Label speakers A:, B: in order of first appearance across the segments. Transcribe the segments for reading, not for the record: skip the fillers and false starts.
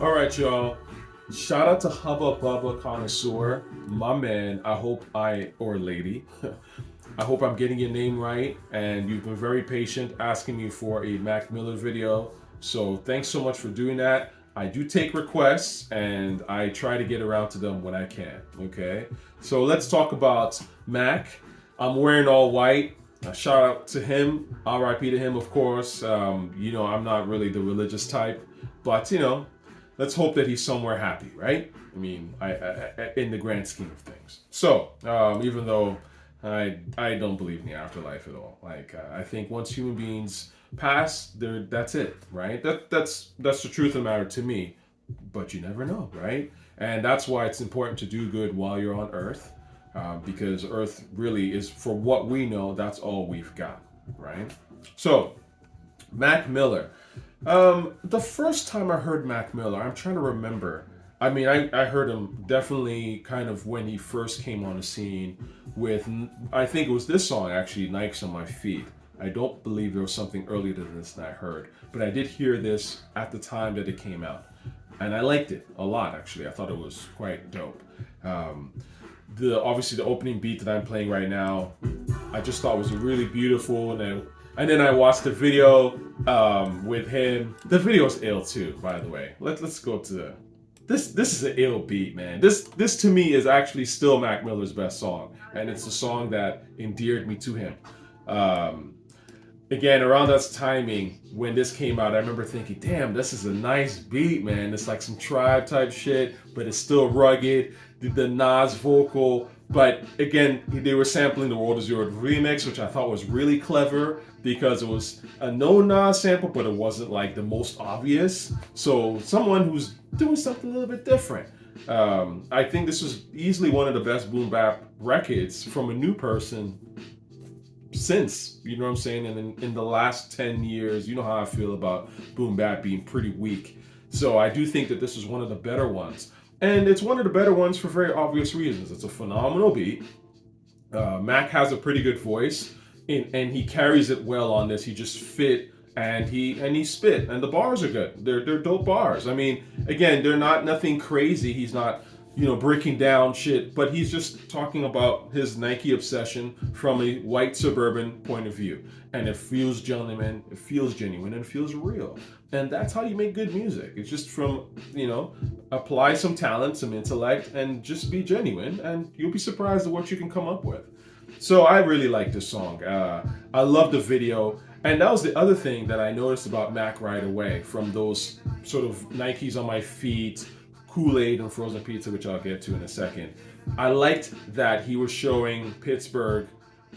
A: All right, y'all. Shout out to Hubba Bubba Connoisseur, my man. I hope or lady, I hope I'm getting your name right. And you've been very patient asking me for a Mac Miller video. So thanks so much for doing that. I do take requests and I try to get around to them when I can. Okay. So let's talk about Mac. I'm wearing all white. Shout out to him. RIP to him, of course. I'm not really the religious type, but let's hope that he's somewhere happy, right? I mean, in the grand scheme of things. So, even though I don't believe in the afterlife at all, I think once human beings pass, that's it, right? That's the truth of the matter to me. But you never know, right? And that's why it's important to do good while you're on Earth, because Earth really is, for what we know, that's all we've got, right? So, Mac Miller. The first time I heard Mac Miller, I'm trying to remember. I mean, I heard him definitely kind of when he first came on the scene with, I think it was this song actually, Nikes on My Feet. I don't believe there was something earlier than this that I heard, but I did hear this at the time that it came out. And I liked it a lot, actually. I thought it was quite dope. Obviously the opening beat that I'm playing right now, I just thought was really beautiful, and then I watched the video with him. The video's ill too, by the way. Let's go to this. This is an ill beat, man. This to me is actually still Mac Miller's best song, and it's the song that endeared me to him. Again, around that timing when this came out, I remember thinking, damn, this is a nice beat, man. It's like some Tribe type shit, but it's still rugged. The Nas vocal, but again, they were sampling the World Is Yours remix, which I thought was really clever because it was a no Nas sample, but it wasn't like the most obvious. So someone who's doing something a little bit different. I think this was easily one of the best boom bap records from a new person since, you know what I'm saying? And in the last 10 years, you know how I feel about boom bap being pretty weak. So I do think that this is one of the better ones. And it's one of the better ones for very obvious reasons. It's a phenomenal beat. Mac has a pretty good voice, and he carries it well on this. He just fit and he spit, and the bars are good. They're dope bars. I mean, again, they're not nothing crazy. He's not breaking down shit, but he's just talking about his Nike obsession from a white suburban point of view. And it feels genuine, and it feels real. And that's how you make good music. It's just from, apply some talent, some intellect, and just be genuine, and you'll be surprised at what you can come up with. So I really like this song. I love the video. And that was the other thing that I noticed about Mac right away, from those sort of Nikes on my feet, Kool-Aid and frozen pizza, which I'll get to in a second. I liked that he was showing Pittsburgh.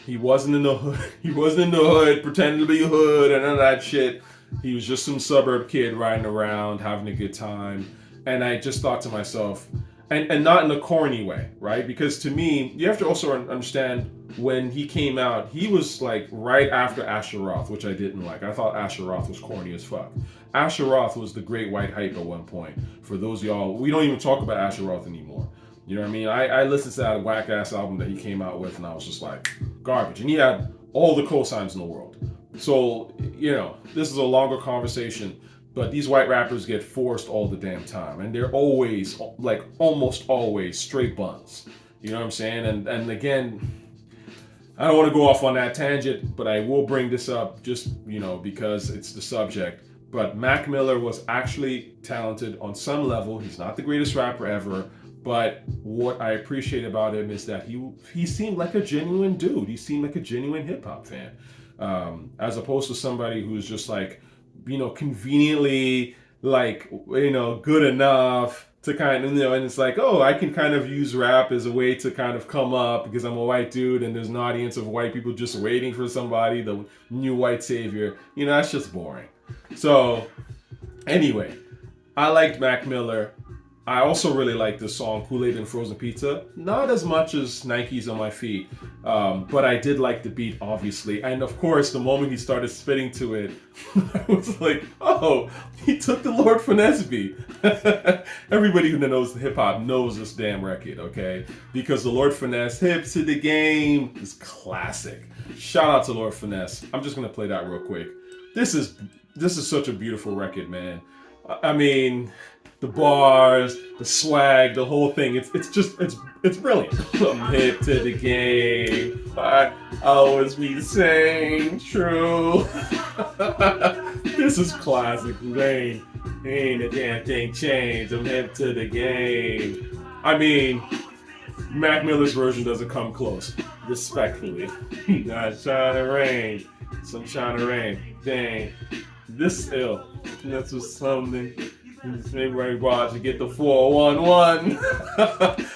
A: He wasn't in the hood. He wasn't in the hood, pretending to be a hood and none of that shit. He was just some suburb kid riding around, having a good time. And I just thought to myself, and not in a corny way, right? Because to me, you have to also understand, when he came out, he was like right after Asher Roth, which I didn't like. I thought Asher Roth was corny as fuck. Asher Roth was the great white hype at one point. For those of y'all, we don't even talk about Asher Roth anymore. You know what I mean? I listened to that whack ass album that he came out with, and I was just like, garbage. And he had all the cosigns in the world. So, this is a longer conversation, but these white rappers get forced all the damn time. And they're always, like almost always, straight buns. You know what I'm saying? And again, I don't want to go off on that tangent, but I will bring this up just, because it's the subject. But Mac Miller was actually talented on some level. He's not the greatest rapper ever, but what I appreciate about him is that he seemed like a genuine dude. He seemed like a genuine hip hop fan, as opposed to somebody who's just like, conveniently like, good enough to kind of, and it's like, oh, I can kind of use rap as a way to kind of come up because I'm a white dude and there's an audience of white people just waiting for somebody, the new white savior. That's just boring. So anyway, I liked Mac Miller. I also really like the song Kool-Aid and Frozen Pizza. Not as much as Nikes on My Feet, but I did like the beat, obviously. And of course, the moment he started spitting to it, I was like, oh, he took the Lord Finesse beat. Everybody who knows the hip-hop knows this damn record, okay? Because the Lord Finesse, hip to the game, is classic. Shout out to Lord Finesse. I'm just going to play that real quick. This is such a beautiful record, man. I mean, the bars, the swag, the whole thing. It's brilliant. I'm hip to the game. I always be the same. True. This is classic Lane. Ain't a damn thing changed. I'm hip to the game. I mean, Mac Miller's version doesn't come close. Respectfully. Not trying to rain. Sunshine and rain. Dang. This ill. That's just something. Maybe watch to get the 411.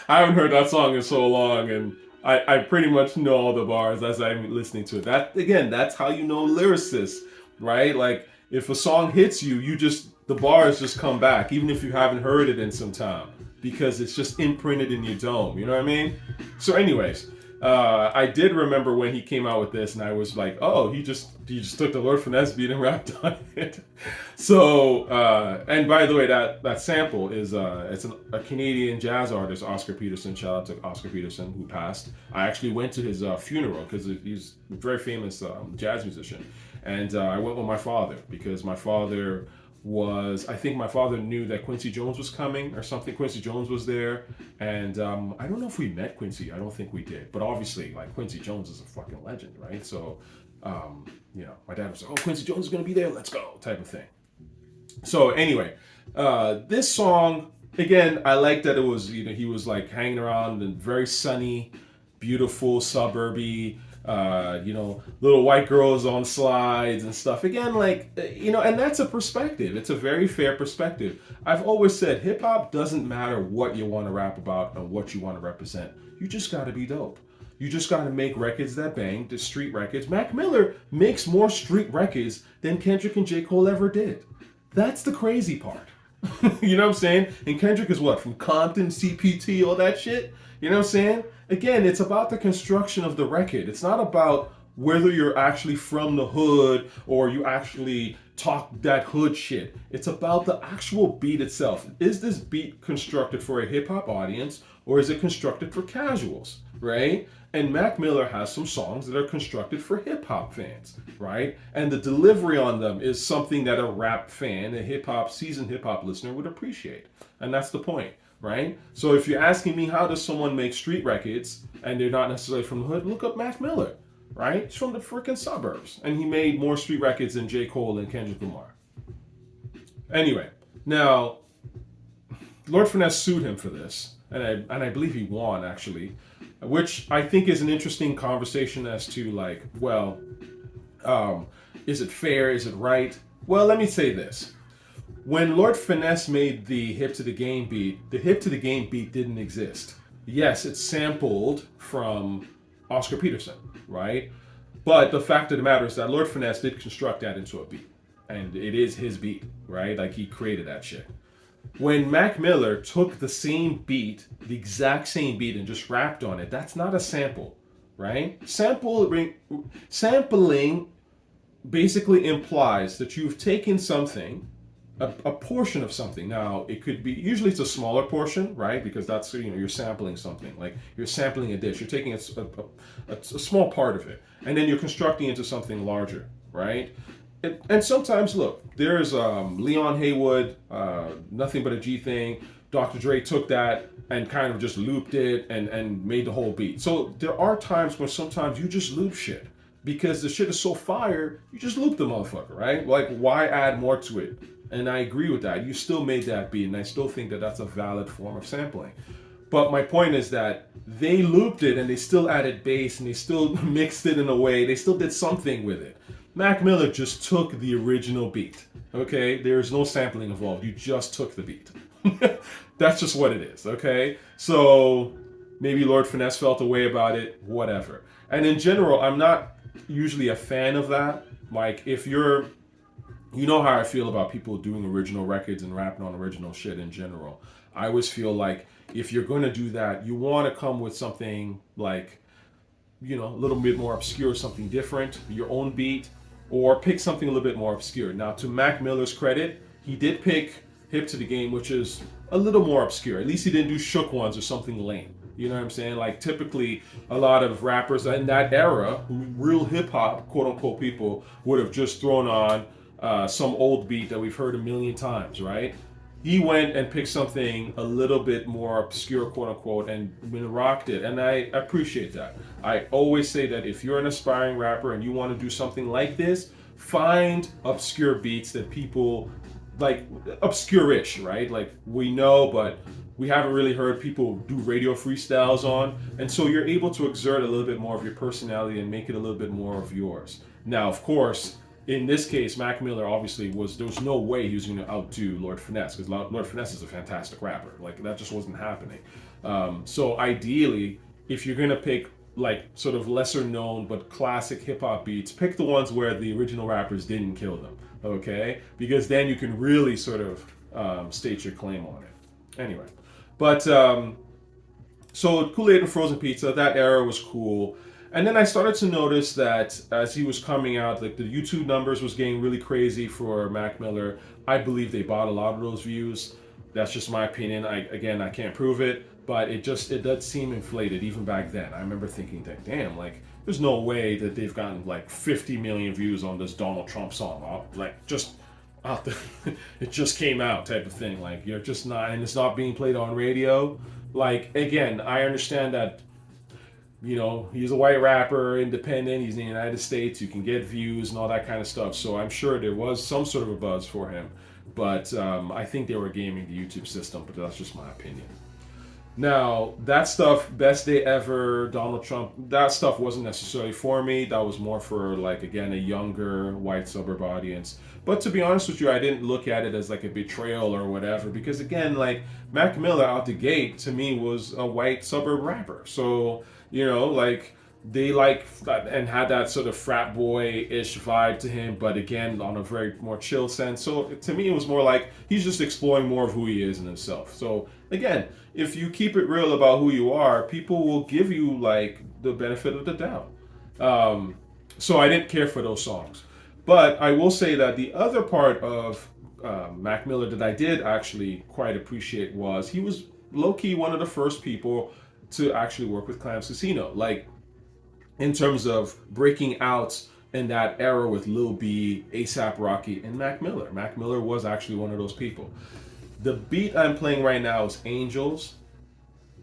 A: I haven't heard that song in so long, and I pretty much know all the bars as I'm listening to it. That again, that's how you know lyricists, right? Like if a song hits you, the bars just come back, even if you haven't heard it in some time, because it's just imprinted in your dome. You know what I mean? So, anyways. I did remember when he came out with this, and I was like, "Oh, he just took the Lord Finesse beat and rapped on it." So, and by the way, that sample is it's a Canadian jazz artist, Oscar Peterson. Shout out to Oscar Peterson, who passed. I actually went to his funeral because he's a very famous jazz musician, and I went with my father because my father I think my father knew that Quincy Jones was coming or something. Quincy Jones was there, and I don't know if we met Quincy. I don't think we did, but obviously, like Quincy Jones is a fucking legend, right? So, my dad was like, "Oh, Quincy Jones is gonna be there. Let's go," type of thing. So anyway, this song again, I like that it was he was like hanging around in very sunny, beautiful suburby. Little white girls on slides and stuff. Again, and that's a perspective. It's a very fair perspective. I've always said hip hop doesn't matter what you want to rap about and what you want to represent. You just got to be dope. You just got to make records that bang, the street records. Mac Miller makes more street records than Kendrick and J. Cole ever did. That's the crazy part. You know what I'm saying? And Kendrick is what? From Compton, CPT, all that shit? You know what I'm saying? Again, it's about the construction of the record. It's not about whether you're actually from the hood or you actually talk that hood shit. It's about the actual beat itself. Is this beat constructed for a hip hop audience or is it constructed for casuals, right? And Mac Miller has some songs that are constructed for hip hop fans, right? And the delivery on them is something that a rap fan, seasoned hip hop listener would appreciate. And that's the point. Right? So if you're asking me how does someone make street records and they're not necessarily from the hood, look up Mac Miller, right? He's from the freaking suburbs. And he made more street records than J. Cole and Kendrick Lamar. Anyway, now, Lord Finesse sued him for this. And I believe he won, actually. Which I think is an interesting conversation as to is it fair? Is it right? Well, let me say this. When Lord Finesse made the Hip to the Game beat, the Hip to the Game beat didn't exist. Yes, it's sampled from Oscar Peterson, right? But the fact of the matter is that Lord Finesse did construct that into a beat. And it is his beat, right? Like he created that shit. When Mac Miller took the same beat, the exact same beat, and just rapped on it, that's not a sample, right? Sampling basically implies that you've taken something, a portion of something. Now, it could be, usually it's a smaller portion, right? Because that's, you're sampling something. Like you're sampling a dish. You're taking a small part of it, and then you're constructing it into something larger, right? And sometimes, look, there's Leon Haywood, Nothing But a G Thing. Dr. Dre took that and kind of just looped it and made the whole beat. So there are times when sometimes you just loop shit. Because the shit is so fire, you just loop the motherfucker, right? Like, why add more to it? And I agree with that. You still made that beat, and I still think that that's a valid form of sampling. But my point is that they looped it, and they still added bass, and they still mixed it in a way. They still did something with it. Mac Miller just took the original beat, okay? There's no sampling involved. You just took the beat. That's just what it is, okay? So maybe Lord Finesse felt a way about it, whatever. And in general, I'm not usually a fan of that. Like, if you're, you know how I feel about people doing original records and rapping on original shit in general. I always feel like if you're going to do that, you want to come with something like, a little bit more obscure, something different, your own beat, or pick something a little bit more obscure. Now, to Mac Miller's credit, he did pick Hip to the Game, which is a little more obscure. At least he didn't do Shook Ones or something lame. You know what I'm saying? Like, typically, a lot of rappers in that era, real hip-hop, quote-unquote people, would have just thrown on some old beat that we've heard a million times, right? he went and picked something a little bit more obscure, quote unquote, and rocked it. And I appreciate that. I always say that if you're an aspiring rapper and you want to do something like this, find obscure beats that people like, obscure-ish, right? Like we know, but we haven't really heard people do radio freestyles on. And so you're able to exert a little bit more of your personality and make it a little bit more of yours. Now, of course, in this case, Mac Miller obviously there was no way he was going to outdo Lord Finesse, because Lord Finesse is a fantastic rapper. Like, that just wasn't happening. So ideally, if you're going to pick like sort of lesser known but classic hip hop beats, pick the ones where the original rappers didn't kill them, okay? Because then you can really sort of state your claim on it. Anyway, but so Kool-Aid and Frozen Pizza, that era was cool. And then I started to notice that as he was coming out, like the YouTube numbers was getting really crazy for Mac Miller. I believe they bought a lot of those views. That's just my opinion. I can't prove it, but it does seem inflated even back then. I remember thinking that, damn, like there's no way that they've gotten like 50 million views on this Donald Trump song. Like just out the, it just came out type of thing. Like you're just not, and it's not being played on radio. Like again, I understand that. You know, he's a white rapper, independent, he's in the United States, you can get views and all that kind of stuff. So I'm sure there was some sort of a buzz for him. But I think they were gaming the YouTube system, but that's just my opinion. Now, that stuff, Best Day Ever, Donald Trump, that stuff wasn't necessarily for me. That was more for, like, again, a younger white suburb audience. But to be honest with you, I didn't look at it as like a betrayal or whatever, because again, like Mac Miller out the gate to me was a white suburb rapper. So, you know, like they like and had that sort of frat boy-ish vibe to him, but again, on a very more chill sense. So to me, it was more like he's just exploring more of who he is in himself. So again, if you keep it real about who you are, people will give you like the benefit of the doubt. So I didn't care for those songs. But I will say that the other part of Mac Miller that I did actually quite appreciate was he was low-key one of the first people to actually work with Clams Casino. Like, in terms of breaking out in that era with Lil B, A$AP Rocky, and Mac Miller. Mac Miller was actually one of those people. The beat I'm playing right now is Angels.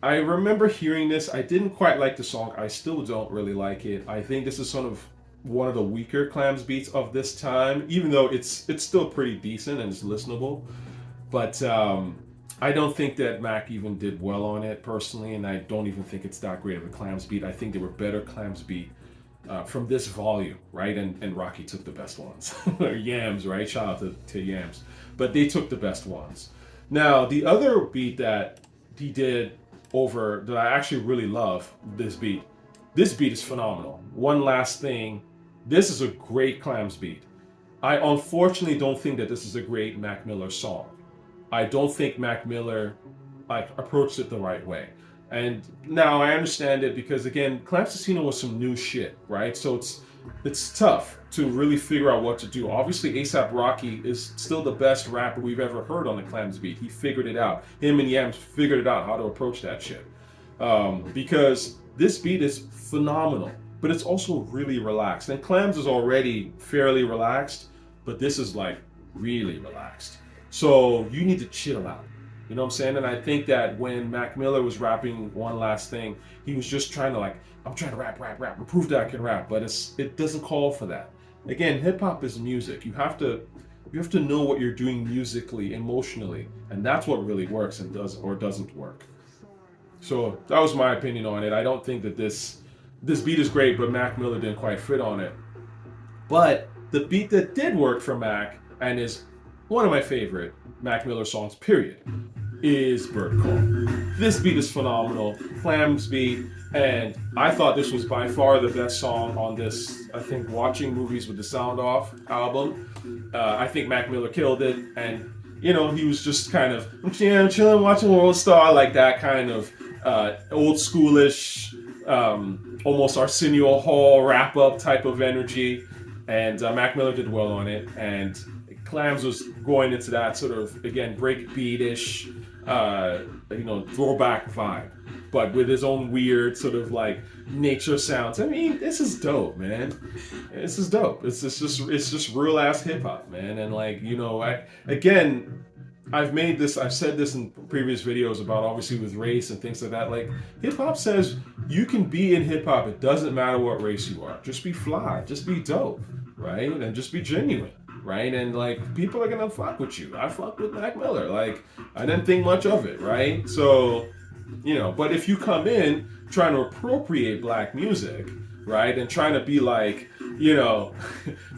A: I remember hearing this. I didn't quite like the song. I still don't really like it. I think this is sort of one of the weaker Clams beats of this time, even though it's still pretty decent and it's listenable. But I don't think that Mac even did well on it personally, and I don't even think it's that great of a Clams beat. I think there were better Clams beat from this volume, right? And Rocky took the best ones. Or Yams, right? Shout out to Yams. But they took the best ones. Now, the other beat that he did over, that I actually really love, this beat is phenomenal. One Last Thing. This is a great Clams beat. I unfortunately don't think that this is a great Mac Miller song. I don't think Mac Miller approached it the right way. And now I understand it because again, Clams Casino was some new shit, right? So it's tough to really figure out what to do. Obviously, A$AP Rocky is still the best rapper we've ever heard on the Clams beat. He figured it out. Him and Yams figured it out how to approach that shit. Because this beat is phenomenal, but it's also really relaxed. And Clams is already fairly relaxed, but this is like really relaxed. So you need to chill out. You know what I'm saying? And I think that when Mac Miller was rapping One Last Thing, he was just trying to I'm trying to rap, and prove that I can rap, but it doesn't call for that. Again, hip hop is music. You have to know what you're doing musically, emotionally, and that's what really works and does or doesn't work. So that was my opinion on it. I don't think that this beat is great, but Mac Miller didn't quite fit on it. But the beat that did work for Mac and is one of my favorite Mac Miller songs, period, is Bird Call. This beat is phenomenal, Clams beat, and I thought this was by far the best song on this, I think, Watching Movies with the Sound Off album. I think Mac Miller killed it, and you know, he was just kind of chilling, watching World Star, like that kind of old schoolish, almost Arsenio Hall wrap-up type of energy, and Mac Miller did well on it, and Clams was going into that sort of, again, breakbeat-ish, throwback vibe, but with his own weird sort of like nature sounds. I mean, this is dope, man. This is dope. It's just real ass hip hop, man. And like, again, I've said this in previous videos about obviously with race and things like that. Like hip hop says you can be in hip hop. It doesn't matter what race you are. Just be fly. Just be dope, right? And just be genuine, right? And like people are gonna fuck with you. I fuck with Mac Miller. Like I didn't think much of it, right? So, but if you come in trying to appropriate black music, right, and trying to be like, you know,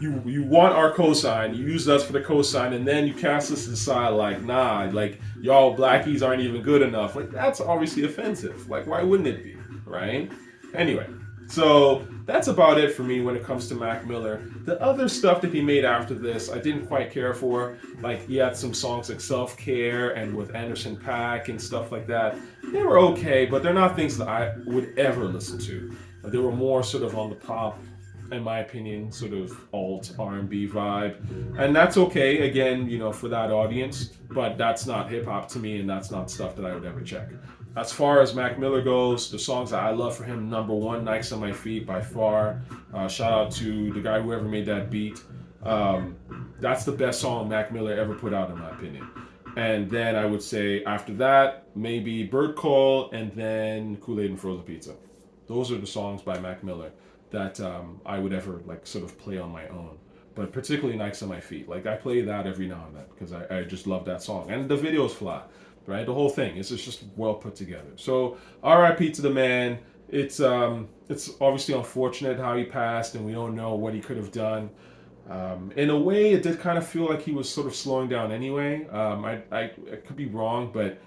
A: you want our cosign, you use us for the cosign, and then you cast us aside like, nah, like y'all blackies aren't even good enough. Like that's obviously offensive. Like why wouldn't it be, right? Anyway, so that's about it for me when it comes to Mac Miller. The other stuff that he made after this, I didn't quite care for. Like he had some songs like Self Care and with Anderson .Paak and stuff like that. They were okay, but they're not things that I would ever listen to. They were more sort of on the pop, in my opinion, sort of alt R&B vibe, and that's okay. Again, for that audience, but that's not hip hop to me, and that's not stuff that I would ever check. As far as Mac Miller goes, the songs that I love for him, number one, Nikes on My Feet by far. Shout out to the guy who ever made that beat. That's the best song Mac Miller ever put out, in my opinion. And then I would say after that, maybe Bird Call, and then Kool-Aid and Frozen Pizza. Those are the songs by Mac Miller that I would ever like sort of play on my own. But particularly Nikes on My Feet. Like I play that every now and then because I just love that song. And the video's fly, right? The whole thing is just well put together. So R.I.P. to the man. It's obviously unfortunate how he passed, and we don't know what he could have done. In a way, it did kind of feel like he was sort of slowing down anyway. I could be wrong, but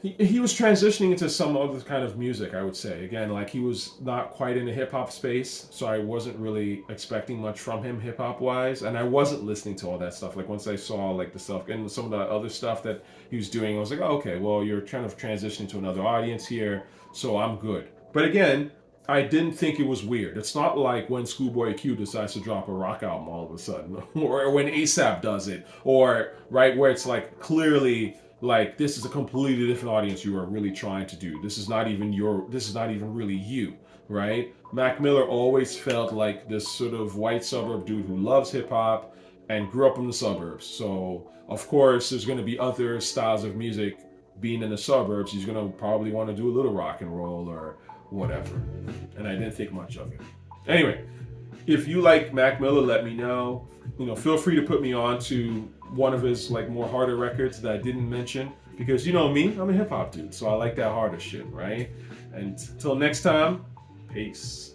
A: he was transitioning into some other kind of music, I would say. Again, like he was not quite in the hip hop space, so I wasn't really expecting much from him hip hop wise, and I wasn't listening to all that stuff. Like once I saw like the stuff and some of the other stuff that he was doing, I was like, oh, okay, well you're kind of transitioning to another audience here, so I'm good. But again, I didn't think it was weird. It's not like when Schoolboy Q decides to drop a rock album all of a sudden, or when ASAP does it, or right where it's like clearly like this is a completely different audience you are really trying to do. This is not even really you, right? Mac Miller always felt like this sort of white suburb dude who loves hip hop and grew up in the suburbs. So of course there's going to be other styles of music. Being in the suburbs, he's going to probably want to do a little rock and roll or whatever. And I didn't think much of it. Anyway, if you like Mac Miller, let me know. Feel free to put me on to one of his like more harder records that I didn't mention, because you know me, I'm a hip hop dude, so I like that harder shit, right? And until next time, peace.